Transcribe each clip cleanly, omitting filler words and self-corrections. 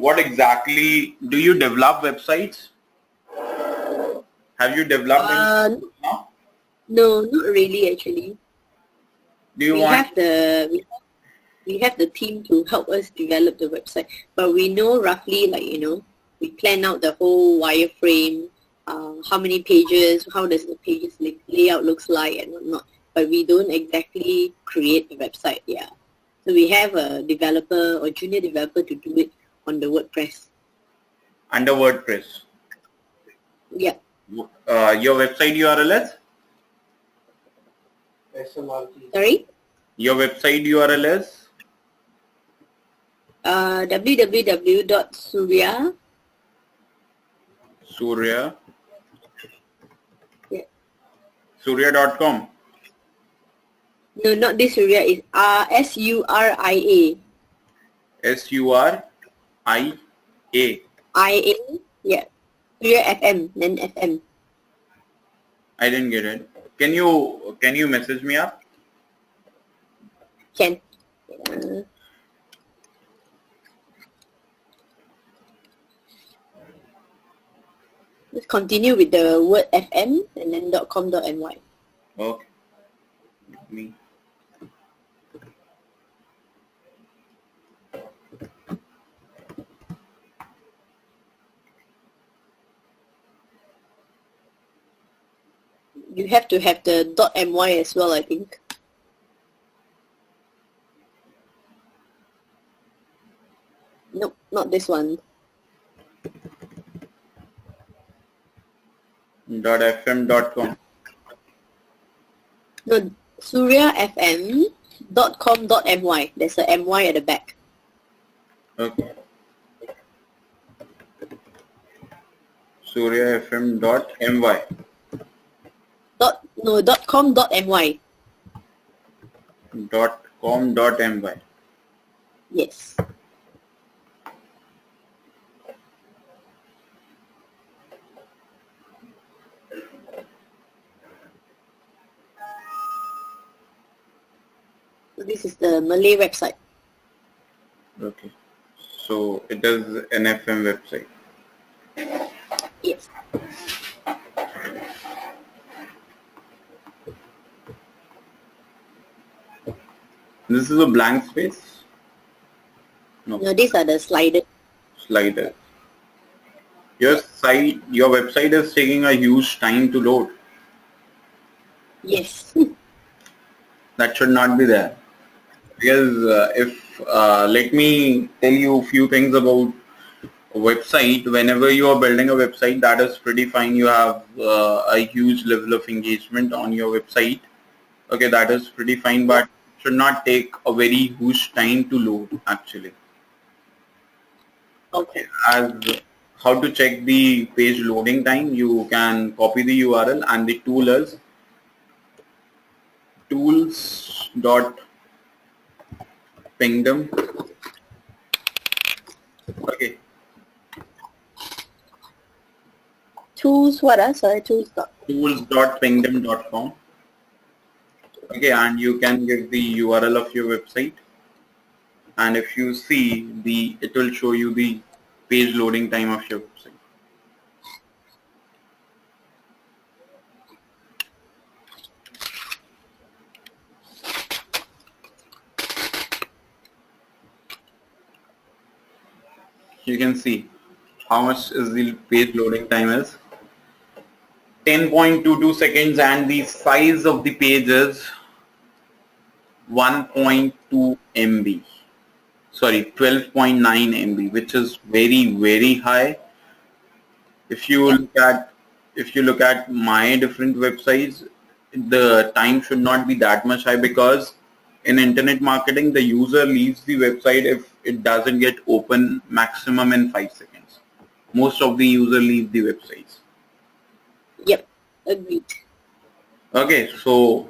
what exactly do you develop websites? Have you developed any now? No, not really actually. Do you We want? have we have the team to help us develop the website, but we know roughly, like, we plan out the whole wireframe, how many pages, how does the pages layout looks like and whatnot, but we don't exactly create the website. Yeah, so we have a developer or junior developer to do it on the WordPress. Under WordPress. Yeah. Your website URL is? Sorry? Your website URL is? www.surya. Surya. Yeah. Surya.com. No, not this Surya. It's SURIA. SURIA. IA. Yeah. Surya FM. Then FM. I didn't get it. Can you message me up? Can. Let's continue with the word FM and then .com.my. Okay. Me. You have to have the .my as well, I think. Nope, not this one. .fm.com. No, suryafm.com.my. There's a my at the back. Okay. suryafm.my. .com.my. .com.my. Yes. So this is the Malay website. Okay. So it is an FM website. Yes. This is a blank space? No, these are the sliders. Sliders. Your website is taking a huge time to load. Yes. That should not be there. Because let me tell you a few things about a website. Whenever you are building a website, that is pretty fine. You have a huge level of engagement on your website. Okay, that is pretty fine, but should not take a very huge time to load actually. Okay. As how to check the page loading time, you can copy the URL and the tool is tools.pingdom. Okay. Tools what? Sorry, Tools.pingdom.com. Okay, and you can give the URL of your website, and if you see it will show you the page loading time of your website. You can see how much is the page loading time is 10.22 seconds, and the size of the page is 1.2 MB. Sorry, 12.9 MB, which is very, very high. If you look at my different websites, the time should not be that much high, because in internet marketing, the user leaves the website if it doesn't get open maximum in 5 seconds. Most of the user leave the websites. Yep, agreed. Okay, so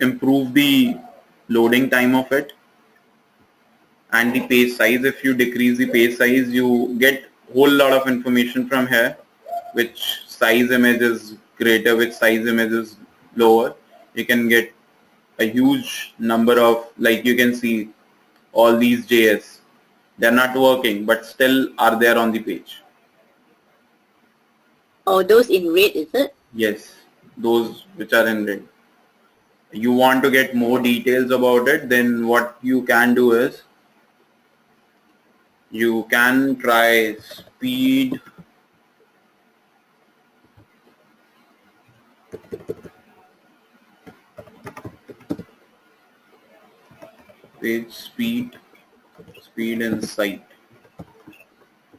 improve the loading time of it and the page size. If you decrease the page size, you get whole lot of information from here, which size image is greater, which size image is lower. You can get a huge number of, like you can see all these JS. They're not working, but still are there on the page. Oh, those in red, is it? Yes, those which are in red. You want to get more details about it, then what you can do is you can try speed page speed insight,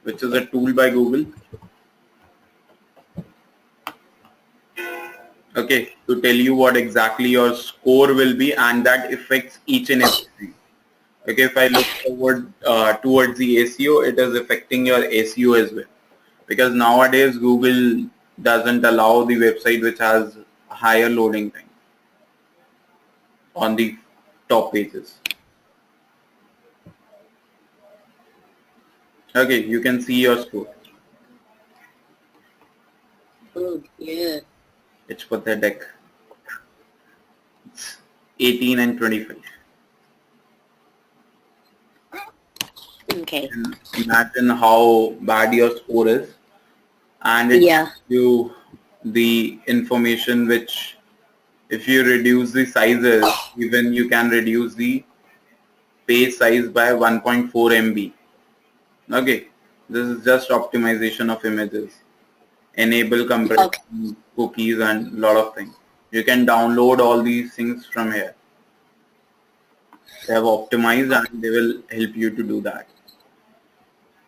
which is a tool by Google. Okay, to tell you what exactly your score will be, and that affects each and everything. Okay, if I look forward towards the ACO, it is affecting your ACO as well, because nowadays Google doesn't allow the website which has higher loading time on the top pages. Okay, you can see your score. Oh, yeah. It's pathetic. It's 18 and 25. Okay. And imagine how bad your score is, and it Yeah. gives you the information which, if you reduce the sizes, even you can reduce the page size by 1.4 MB. Okay, this is just optimization of images. Enable compression, Okay. cookies, and lot of things. You can download all these things from here. They have optimized and they will help you to do that.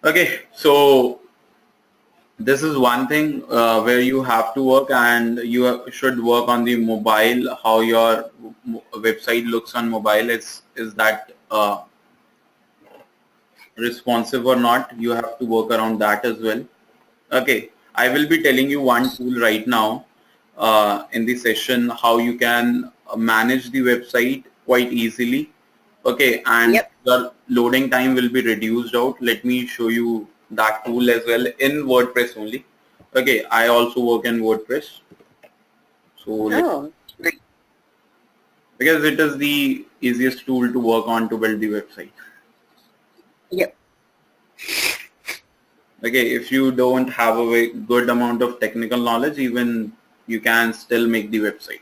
Okay, so this is one thing where you have to work, and you should work on the mobile. How your website looks on mobile is that responsive or not? You have to work around that as well. Okay, I will be telling you one tool right now in the session how you can manage the website quite easily. Okay, and Yep. your loading time will be reduced out. Let me show you that tool as well in WordPress only. Okay, I also work in WordPress. So Oh, great. because it is the easiest tool to work on to build the website. Yep. Okay, if you don't have a very good amount of technical knowledge, even you can still make the website.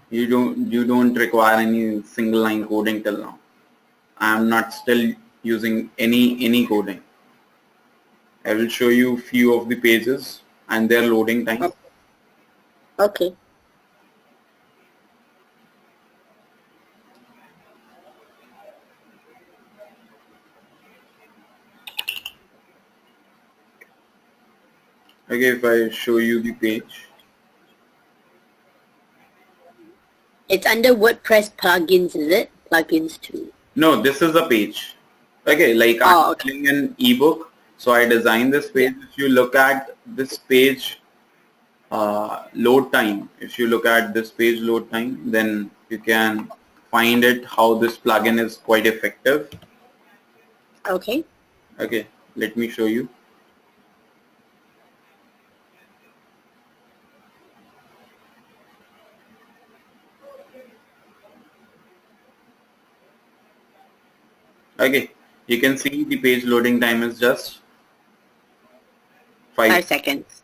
You don't require any single line coding till now. I am not still using any coding. I will show you few of the pages and their loading time. Okay. Okay, if I show you the page. It's under WordPress plugins, is it? Plugins too. No, this is a page. Okay, like Oh, I'm okay. selling an ebook, so I designed this page. If you look at this page load time, if you look at this page load time, then you can find it how this plugin is quite effective. Okay. Okay, let me show you. Okay, you can see the page loading time is just 5 5. seconds.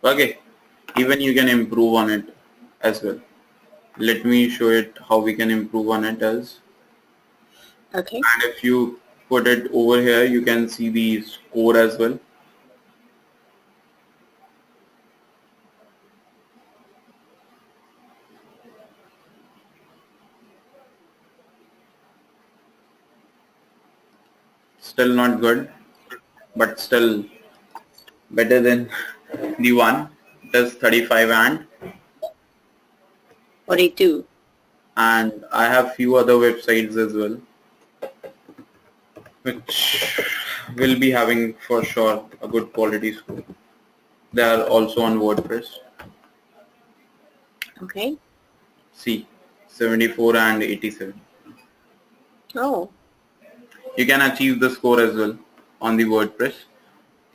Okay, even you can improve on it as well. Let me show it how we can improve on it as. Okay. And if you put it over here, you can see the score as well. Still not good, but still better than the one. It is 35 42. and I have few other websites as well, which will be having for sure a good quality score. They are also on WordPress. Okay. See, 74 and 87. Oh. You can achieve the score as well on the WordPress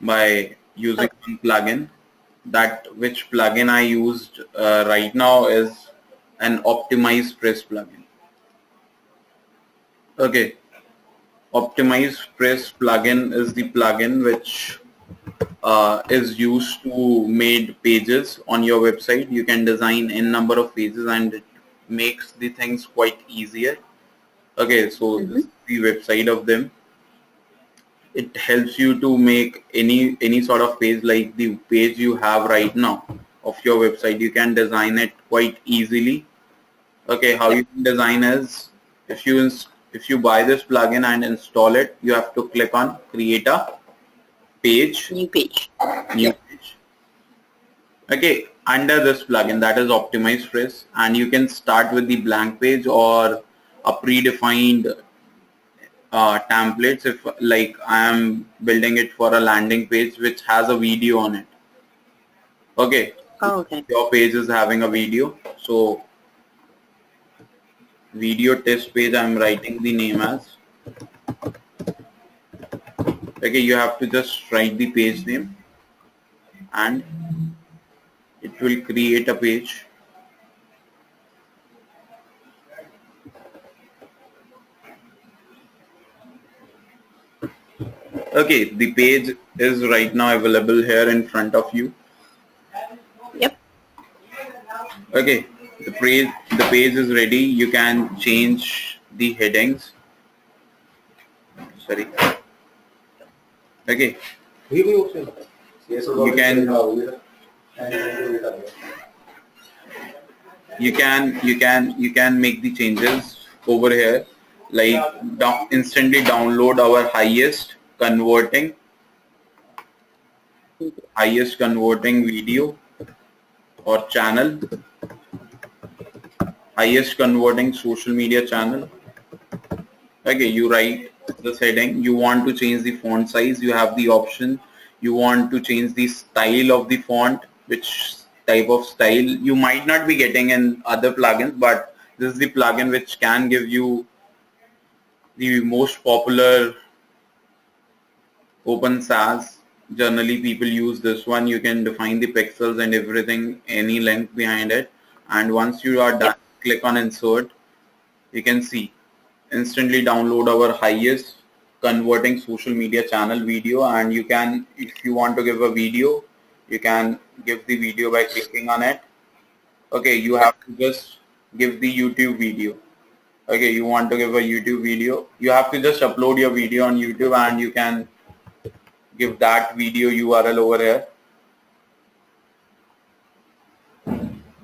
by using one plugin. That which plugin I used right now is an optimized press plugin. Okay, Optimize Press plugin is the plugin which is used to make pages on your website. You can design n number of pages and it makes the things quite easier. Okay, so this is the website of them. It helps you to make any sort of page, like the page you have right now of your website. You can design it quite easily. Okay, how you can design is, if you buy this plugin and install it, you have to click on create a page. New page. New page. Okay, under this plugin, that is Optimize Press, and you can start with the blank page or a predefined templates. If like I am building it for a landing page which has a video on it. Okay. Oh, okay. Your page is having a video, so video test page I'm writing the name as. Okay, you have to just write the page name and it will create a page. Okay, the page is right now available here in front of you. Yep. Okay, the page is ready. You can change the headings. Sorry. Okay. You can make the changes over here, like instantly download our highest converting video or channel, highest converting social media channel. Okay, you write this heading. You want to change the font size, you have the option. You want to change the style of the font, which type of style you might not be getting in other plugins, but this is the plugin which can give you the most popular open sans. Generally people use this one. You can define the pixels and everything, any length behind it, and once you are done, click on insert. You can see instantly download our highest converting social media channel video, and you can, if you want to give a video, you can give the video by clicking on it. Okay, you have to just give the YouTube video. Okay, you want to give a YouTube video, you have to just upload your video on YouTube and you can give that video URL over here.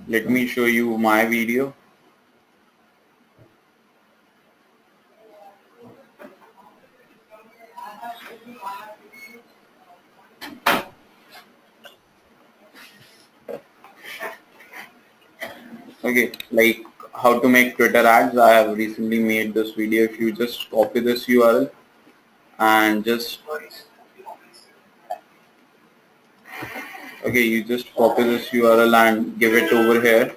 Let me show you my video. Okay, like how to make Twitter ads. I have recently made this video. If you just copy this URL and just you just copy this URL and give it over here,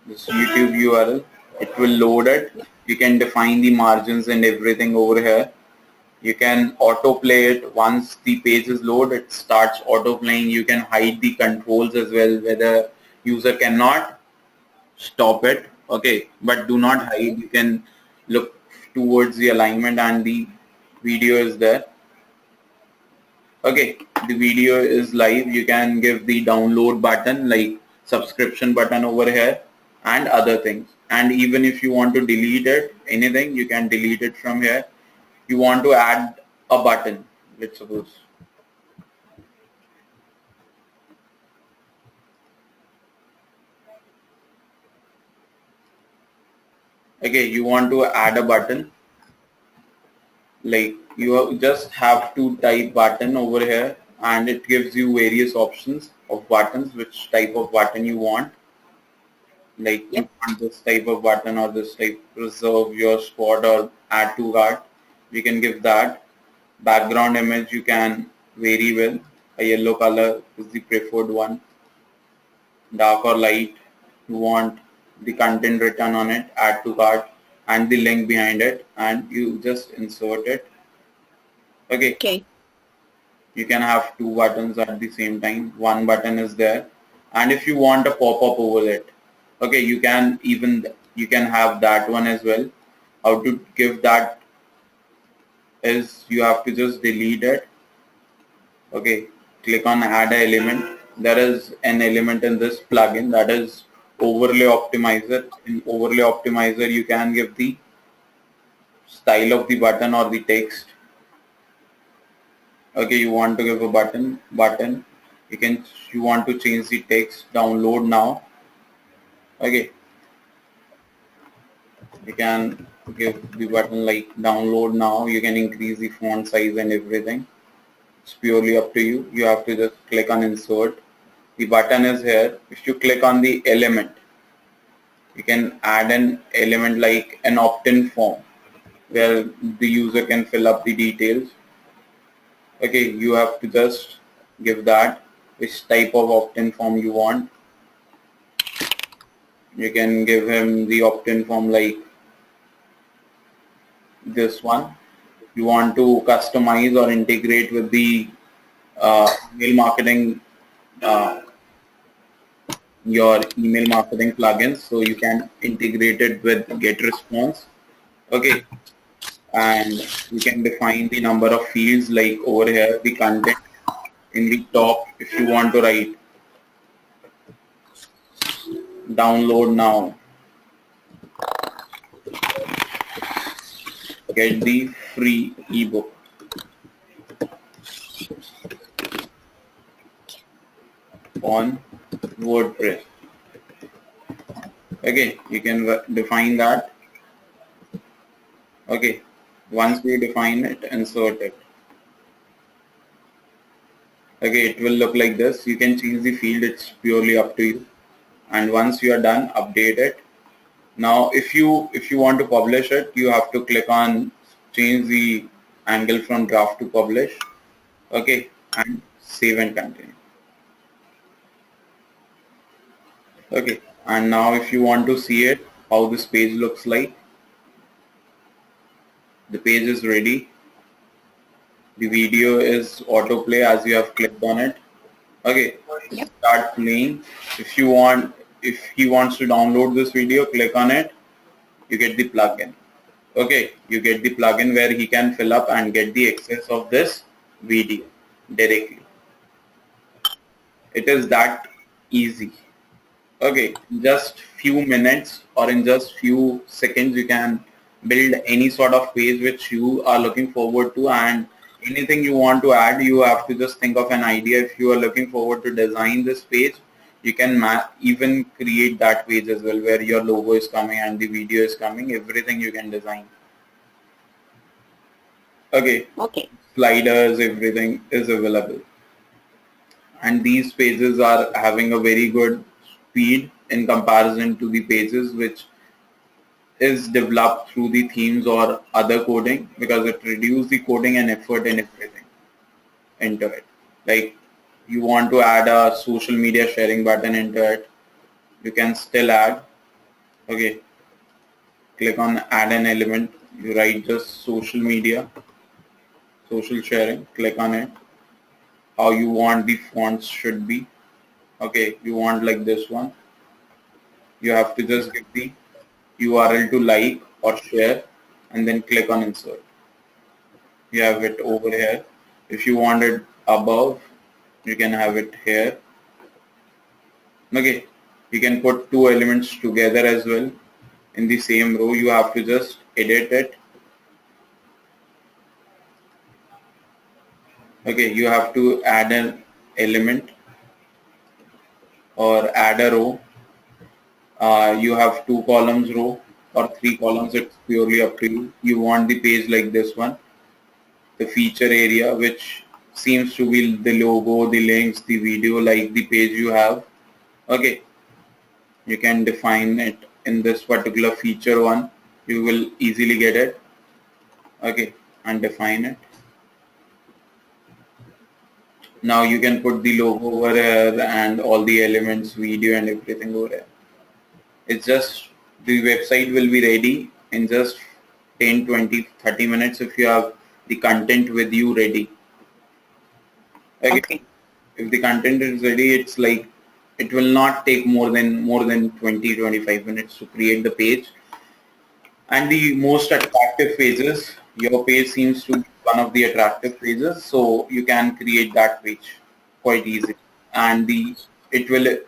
this YouTube URL, it will load it. You can define the margins and everything over here. You can autoplay it. Once the page is loaded, it starts autoplaying. You can hide the controls as well, whether user cannot stop it. Okay, but do not hide. You can look towards the alignment and the video is there. Okay, the video is live. You can give the download button, like subscription button over here and other things. And even if you want to delete it, anything, you can delete it from here. You want to add a button, let's suppose. Okay, you want to add a button, like you just have to type button over here and it gives you various options of buttons, which type of button you want. Like you want this type of button or this type, reserve your spot or add to cart. We can give that. Background image you can vary well. A yellow color is the preferred one. Dark or light, you want the content written on it, add to cart and the link behind it, and you just insert it. Okay. You can have two buttons at the same time. One button is there, and if you want a pop-up over it, okay, you can have that one as well. How to give that is you have to just delete it. Okay, click on add an element. There is an element in this plugin that is overlay optimizer. In overlay optimizer, you can give the style of the button or the text. Okay, you want to give a button. You want to change the text. Download now. Okay, you can give the button like download now. You can increase the font size and everything. It's purely up to you. You have to just click on insert. The button is here. If you click on the element, you can add an element like an opt-in form where the user can fill up the details. Okay, you have to just give that which type of opt-in form you want. You can give him the opt-in form like this one. You want to customize or integrate with the email marketing, your email marketing plugins, so you can integrate it with GetResponse. Okay, and you can define the number of fields like over here, the content in the top. If you want to write download now, get the free ebook. On WordPress. Okay, you can define that. Okay, once we define it, insert it. Okay, it will look like this. You can change the field, it's purely up to you. And once you are done, update it. Now if you want to publish it, you have to click on change the angle from draft to publish. Okay, and save and continue. Okay, and now if you want to see it, how this page looks like, the page is ready. The video is autoplay as you have clicked on it. Okay, Yep. start playing. If he wants to download this video, click on it. You get the plugin. Okay, you get the plugin where he can fill up and get the access of this video directly. It is that easy. Okay, in just few minutes or in just few seconds, you can build any sort of page which you are looking forward to, and anything you want to add, you have to just think of an idea. If you are looking forward to design this page, you can even create that page as well where your logo is coming and the video is coming, everything you can design. Okay, sliders, everything is available. And these pages are having a very good speed in comparison to the pages which is developed through the themes or other coding, because it reduces the coding and effort and everything into it. Like you want to add a social media sharing button into it, you can still add. Okay, click on add an element, you write just social media, social sharing, click on it. How you want the fonts should be. Okay, you want like this one. You have to just give the URL to like or share and then click on insert. You have it over here. If you want it above, you can have it here. Okay, you can put two elements together as well in the same row. You have to just edit it. Okay, you have to add an element or add a row. You have 2 columns row or 3 columns, it's purely up to you. You want the page like this one, the feature area, which seems to be the logo, the links, the video, like the page you have. Okay, you can define it in this particular feature one. You will easily get it. Okay, and define it. Now you can put the logo over here and all the elements, video and everything over here. It's just the website will be ready in just 10, 20, 30 minutes if you have the content with you ready. Okay. If the content is ready, it's like it will not take more than 20-25 minutes to create the page. And the most attractive pages your page seems to be one of the attractive pages, so you can create that page quite easily, and it will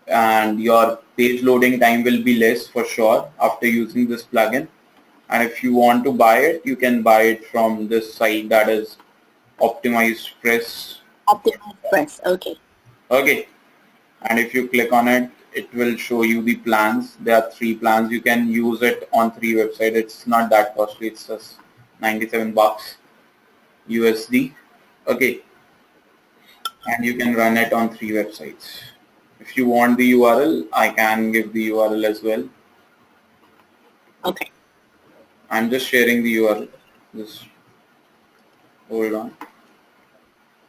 and your page loading time will be less for sure after using this plugin. And if you want to buy it, you can buy it from this site, that is Optimized Press. Optimized Press. Okay. Okay, and if you click on it, it will show you the plans. There are 3 plans. You can use it on 3 websites. It's not that costly. It's just 97 bucks USD. Okay, and you can run it on 3 websites. If you want the URL, I can give the URL as well. Okay. I'm just sharing the URL. Just hold on.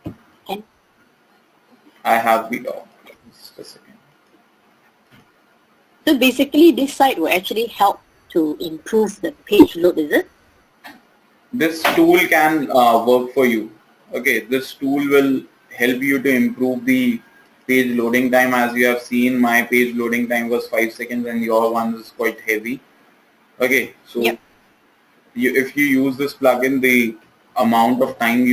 Okay. I have the doc. Just a second. So basically, this site will actually help to improve the page load, is it? This tool can work for you. Okay, this tool will help you to improve the page loading time. As you have seen, my page loading time was 5 seconds and your one is quite heavy. Okay, so Yep. if you use this plugin, the amount of time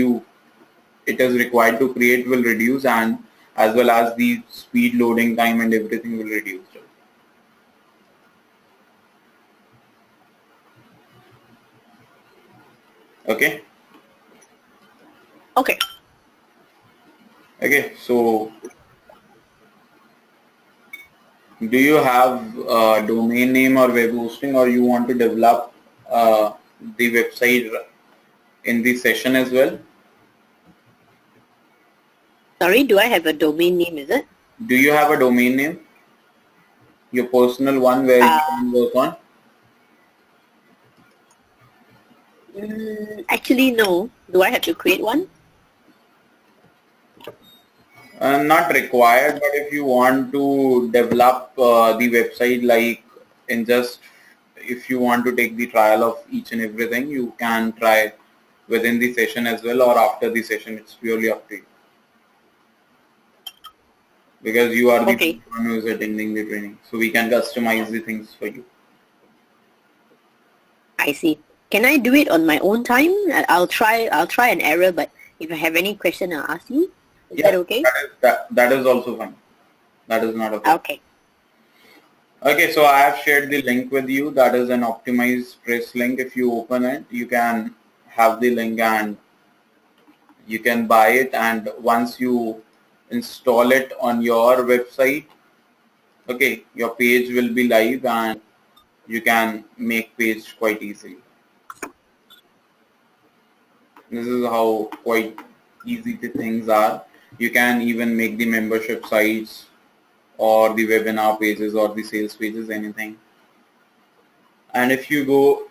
it is required to create will reduce, and as well as the speed loading time and everything will reduce. Okay. Okay. Okay, so do you have a domain name or web hosting, or you want to develop the website in the session as well? Sorry, do I have a domain name, is it? Do you have a domain name? Your personal one where you can work on? Actually, no. Do I have to create one? Not required, but if you want to develop the website, like if you want to take the trial of each and everything, you can try within the session as well, or after the session. It's purely up to you, because you are the one who is attending the training, so we can customize the things for you. I see. Can I do it on my own time? I'll try an error, but if I have any question, I'll ask you. Is that okay? That is also fine. That is not a problem. Okay. Okay, so I have shared the link with you. That is an Optimized Press link. If you open it, you can have the link and you can buy it. And once you install it on your website, okay, your page will be live and you can make page quite easily. This is how quite easy the things are. You can even make the membership sites or the webinar pages or the sales pages, anything. And if you go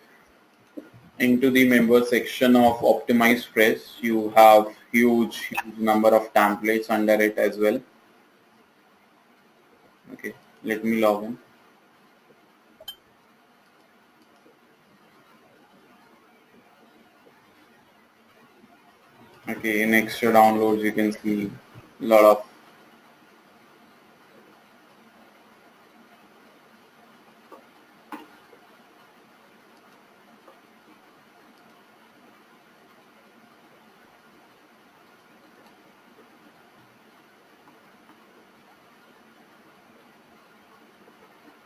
into the member section of Optimized Press, you have huge number of templates under it as well. Okay, let me log in. Okay, in extra downloads you can see a lot of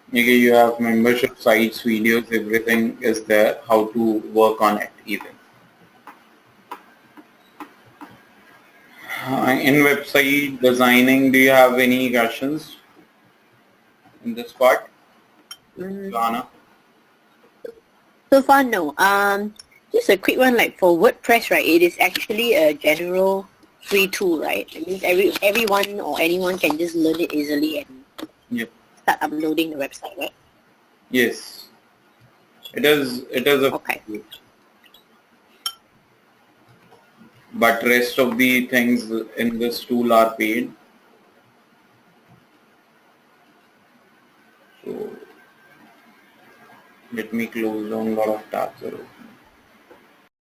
okay, you have membership sites, videos, everything is there, how to work on it even. In website designing, do you have any questions in this part, Joanna? So far, no. Just a quick one, like for WordPress, right? It is actually a general free tool, right? It means everyone or anyone can just learn it easily and start uploading the website, right? Yes, it is. It is a okay. But rest of the things in this tool are paid. So let me close down a lot of tabs.